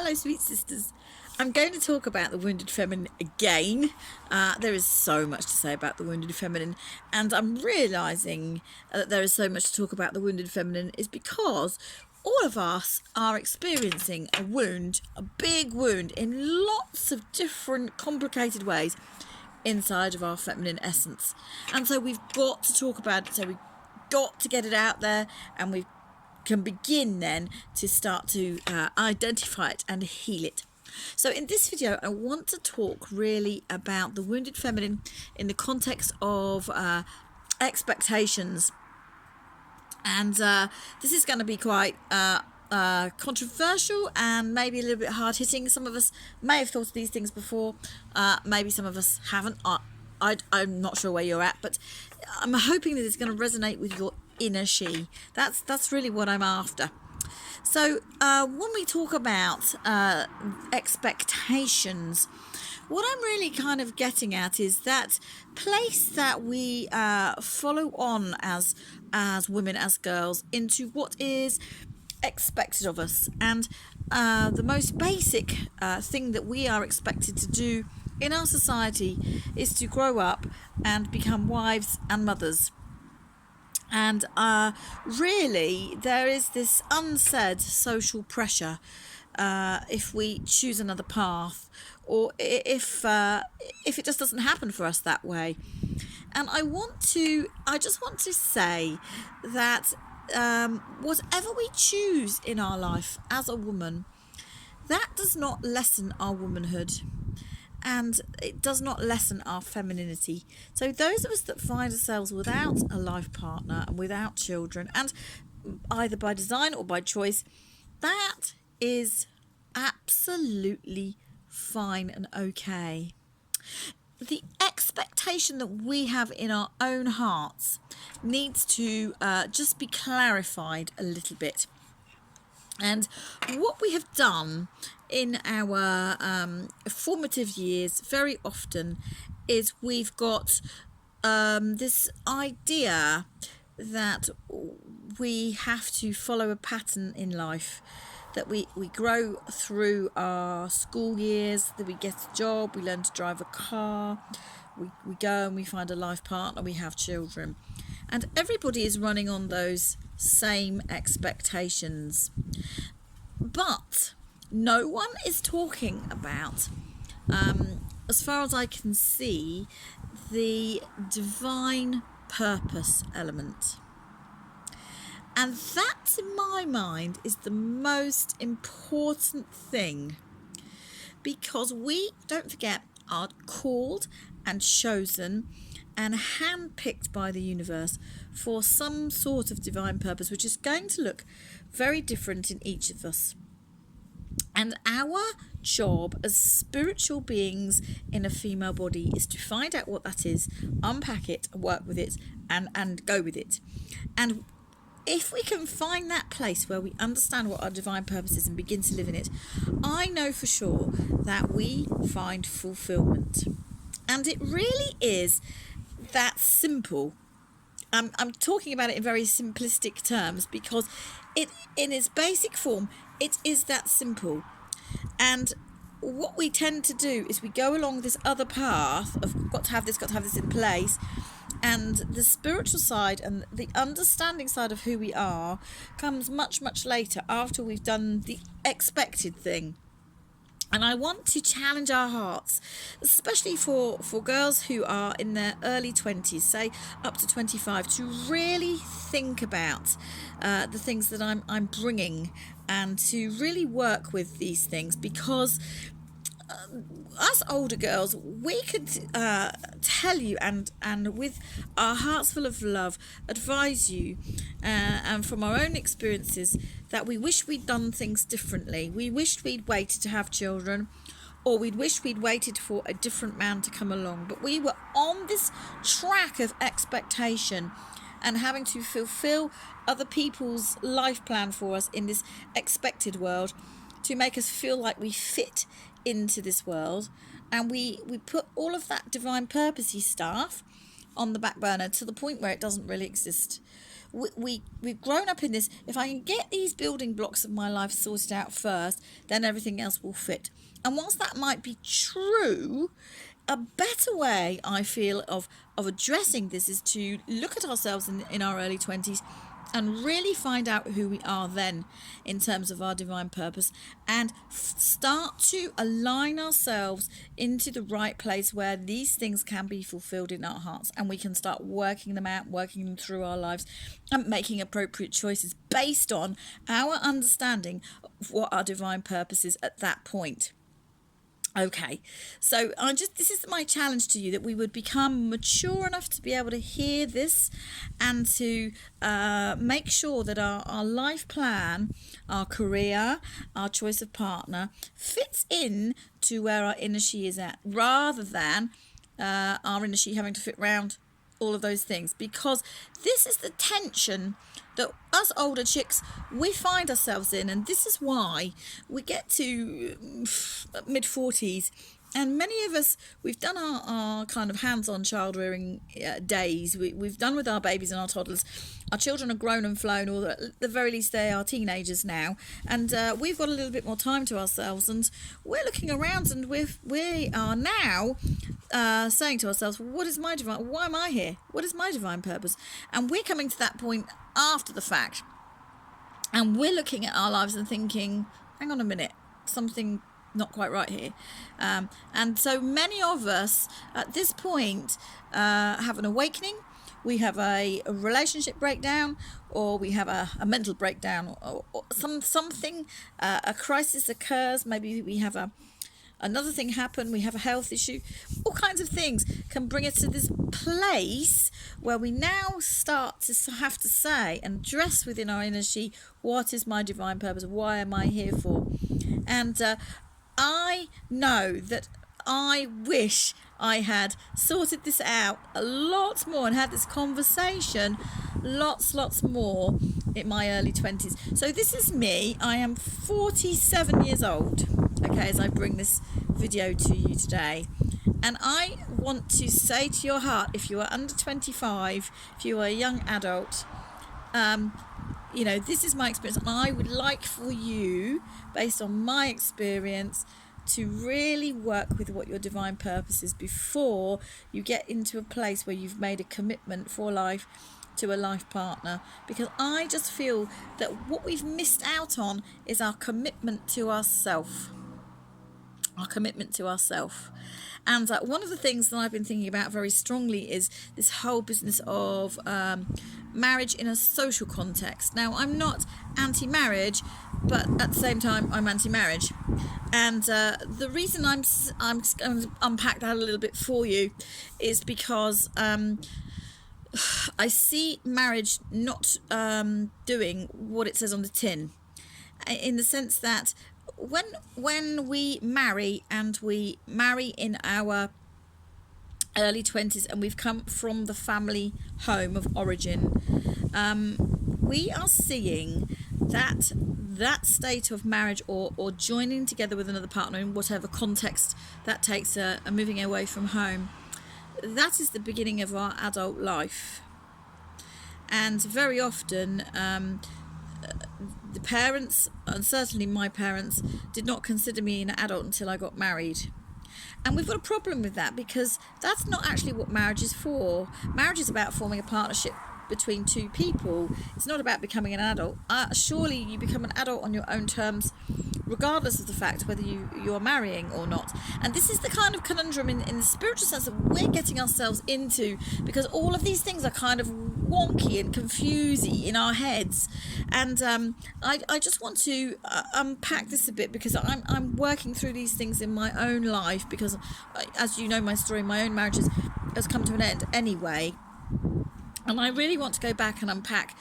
Hello, sweet sisters. I'm going to talk about the wounded feminine again. There is so much to say about the wounded feminine, and I'm realising that there is so much to talk about the wounded feminine is because all of us are experiencing a wound, a big wound, in lots of different complicated ways inside of our feminine essence. And so we've got to talk about it, so we've got to get it out there, and we can begin then to start to identify it and heal it. So in this video, I want to talk really about the wounded feminine in the context of expectations. And this is going to be quite controversial and maybe a little bit hard-hitting. Some of us may have thought of these things before. Maybe some of us haven't. I'm not sure where you're at, but I'm hoping that it's going to resonate with your inner she. That's really what I'm after. So when we talk about expectations, what I'm really kind of getting at is that place that we follow on as women, as girls, into what is expected of us. And the most basic thing that we are expected to do in our society is to grow up and become wives and mothers. And really, there is this unsaid social pressure if we choose another path, or if it just doesn't happen for us that way. And I just want to say that whatever we choose in our life as a woman, that does not lessen our womanhood. And it does not lessen our femininity. So those of us that find ourselves without a life partner and without children, and either by design or by choice, that is absolutely fine and okay. The expectation that we have in our own hearts needs to just be clarified a little bit. And what we have done in our formative years very often is we've got this idea that we have to follow a pattern in life, that we grow through our school years, that we get a job, we learn to drive a car, we go and we find a life partner, we have children. And everybody is running on those same expectations. But no one is talking about, as far as I can see, the divine purpose element. And that, in my mind, is the most important thing, because we, don't forget, are called and chosen and handpicked by the universe for some sort of divine purpose, which is going to look very different in each of us. And our job as spiritual beings in a female body is to find out what that is, unpack it, work with it, and go with it. And if we can find that place where we understand what our divine purpose is and begin to live in it, I know for sure that we find fulfillment. And it really is that simple. I'm talking about it in very simplistic terms because it, in its basic form, it is that simple. And what we tend to do is we go along this other path of got to have this in place, and the spiritual side and the understanding side of who we are comes much, much later, after we've done the expected thing. And I want to challenge our hearts, especially for girls who are in their early 20s, say up to 25, to really think about the things that I'm bringing, and to really work with these things, because us older girls, we could tell you and with our hearts full of love advise you, and from our own experiences, that we wish we'd done things differently. We wished we'd waited to have children, or we'd wished we'd waited for a different man to come along. But we were on this track of expectation and having to fulfill other people's life plan for us in this expected world to make us feel like we fit into this world. And we put all of that divine purposey stuff on the back burner to the point where it doesn't really exist. we've grown up in this. If I can get these building blocks of my life sorted out first, then everything else will fit. And whilst that might be true, a better way I feel of addressing this is to look at ourselves in our early 20s and really find out who we are then in terms of our divine purpose, and start to align ourselves into the right place where these things can be fulfilled in our hearts, and we can start working them out, working them through our lives, and making appropriate choices based on our understanding of what our divine purpose is at that point. Okay, so this is my challenge to you, that we would become mature enough to be able to hear this, and to make sure that our life plan, our career, our choice of partner fits in to where our inner she is at, rather than our inner she having to fit round all of those things, because this is the tension that us older chicks, we find ourselves in. And this is why we get to mid-40s, and many of us, we've done our kind of hands-on child rearing days. We've done with our babies and our toddlers. Our children are grown and flown, or at the very least they are teenagers now, and we've got a little bit more time to ourselves, and we're looking around, and we are now saying to ourselves, what is my divine, why am I here? What is my divine purpose? And we're coming to that point after the fact, and we're looking at our lives and thinking, hang on a minute, something not quite right here. And so many of us at this point have an awakening. We have a relationship breakdown, or we have a mental breakdown, or something, a crisis occurs. Maybe we have another thing happen, we have a health issue. All kinds of things can bring us to this place where we now start to have to say and address within our inner she, what is my divine purpose? Why am I here for? And I know that I wish I had sorted this out a lot more and had this conversation lots more in my early 20s. So this is me. I am 47 years old, okay, as I bring this video to you today. And I want to say to your heart, if you are under 25, if you are a young adult, this is my experience, and I would like for you, based on my experience, to really work with what your divine purpose is before you get into a place where you've made a commitment for life to a life partner. Because I just feel that what we've missed out on is our commitment to ourselves. And one of the things that I've been thinking about very strongly is this whole business of marriage in a social context. Now, I'm not anti-marriage, but at the same time, I'm anti-marriage. And the reason I'm going to unpack that a little bit for you is because I see marriage not doing what it says on the tin, in the sense that when we marry, and we marry in our early 20s, and we've come from the family home of origin, we are seeing that state of marriage, or joining together with another partner in whatever context that takes, a moving away from home, that is the beginning of our adult life. And very often the parents, and certainly my parents, did not consider me an adult until I got married. And we've got a problem with that, because that's not actually what marriage is for. Marriage is about forming a partnership between two people. It's not about becoming an adult. Surely you become an adult on your own terms, regardless of the fact whether you're marrying or not. And this is the kind of conundrum in the spiritual sense that we're getting ourselves into, because all of these things are kind of wonky and confusey in our heads. And I just want to unpack this a bit, because I'm working through these things in my own life, because as you know my story, my own marriage has come to an end anyway. And I really want to go back and unpack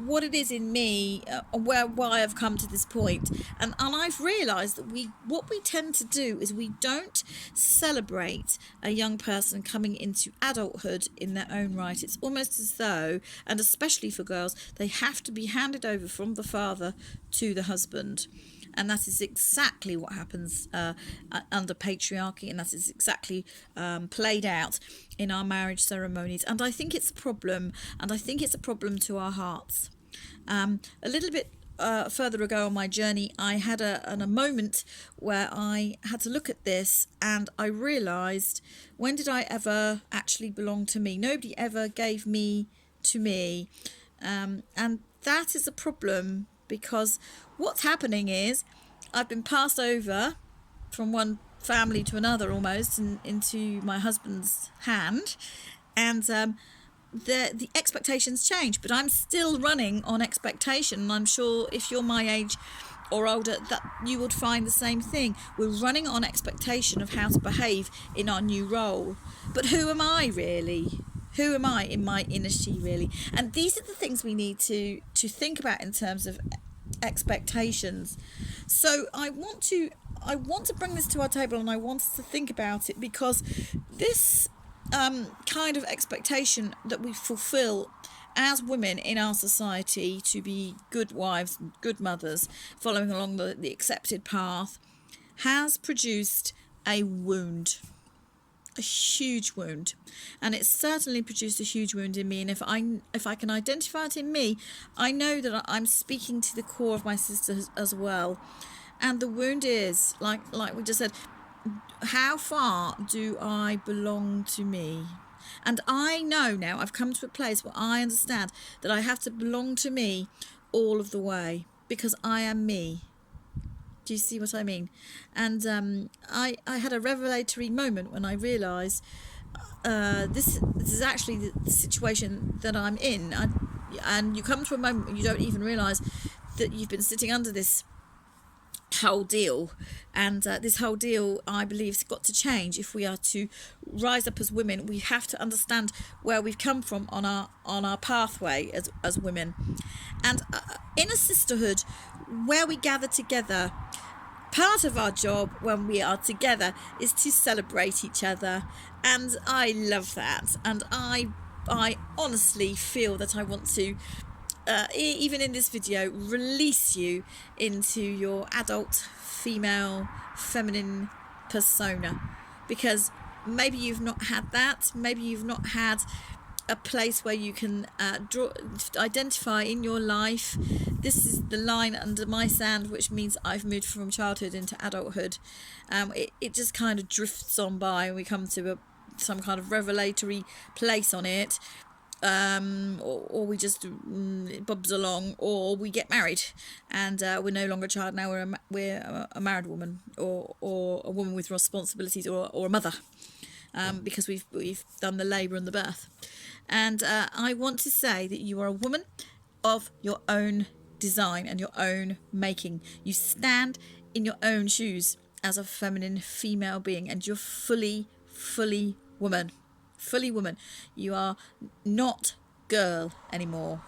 what it is in me, why I've come to this point. And I've realised that what we tend to do is we don't celebrate a young person coming into adulthood in their own right. It's almost as though, and especially for girls, they have to be handed over from the father to the husband. And that is exactly what happens under patriarchy, and that is exactly played out in our marriage ceremonies. And I think it's a problem, and I think it's a problem to our hearts. A little bit further ago on my journey, I had a moment where I had to look at this, and I realised, when did I ever actually belong to me? Nobody ever gave me to me. And that is a problem, because what's happening is I've been passed over from one family to another almost, into my husband's hand, and the expectations change, but I'm still running on expectation. And I'm sure if you're my age or older, that you would find the same thing. We're running on expectation of how to behave in our new role. But who am I really? Who am I in my inner she really? And these are the things we need to think about in terms of expectations. So I want to bring this to our table, and I want us to think about it, because this kind of expectation that we fulfill as women in our society to be good wives, good mothers, following along the accepted path, has produced a wound, a huge wound. And it's certainly produced a huge wound in me. And if I can identify it in me, I know that I'm speaking to the core of my sisters as well. And the wound is, like we just said, how far do I belong to me? And I know now, I've come to a place where I understand that I have to belong to me all of the way, because I am me. Do you see what I mean? And I had a revelatory moment when I realised this is actually the situation that I'm in. And you come to a moment when you don't even realise that you've been sitting under this whole deal, and this whole deal, I believe, has got to change. If we are to rise up as women, we have to understand where we've come from on our pathway as women. And in a sisterhood where we gather together, part of our job when we are together is to celebrate each other, and I love that. And I honestly feel that I want to even in this video, release you into your adult, female, feminine persona, because maybe you've not had that. Maybe you've not had a place where you can identify in your life, this is the line under my sand, which means I've moved from childhood into adulthood. It just kind of drifts on by, and we come to some kind of revelatory place on it. Or we just bobs along, or we get married, and we're no longer a child. Now we're a married woman, or a woman with responsibilities, or a mother, because we've done the labour and the birth. And I want to say that you are a woman of your own design and your own making. You stand in your own shoes as a feminine female being, and you're fully woman. Fully woman. You are not girl anymore.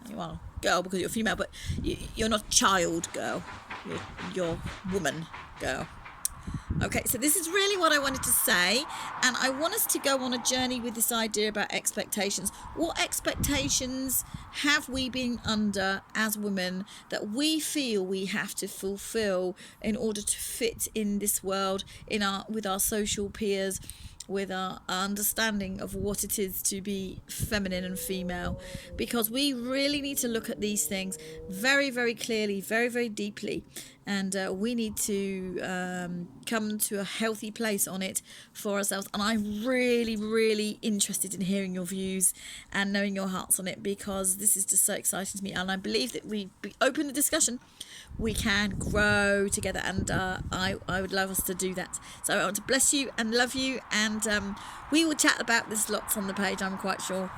You are girl because you're female, but you're not child girl. You're woman girl. Okay, so this is really what I wanted to say, and I want us to go on a journey with this idea about expectations. What expectations have we been under as women that we feel we have to fulfill in order to fit in this world, with our social peers, with our understanding of what it is to be feminine and female? Because we really need to look at these things very, very clearly, very, very deeply, and we need to come to a healthy place on it for ourselves. And I'm really, really interested in hearing your views and knowing your hearts on it, because this is just so exciting to me, and I believe that we open the discussion, we can grow together, and I would love us to do that. So I want to bless you and love you, and we will chat about this lots on the page, I'm quite sure.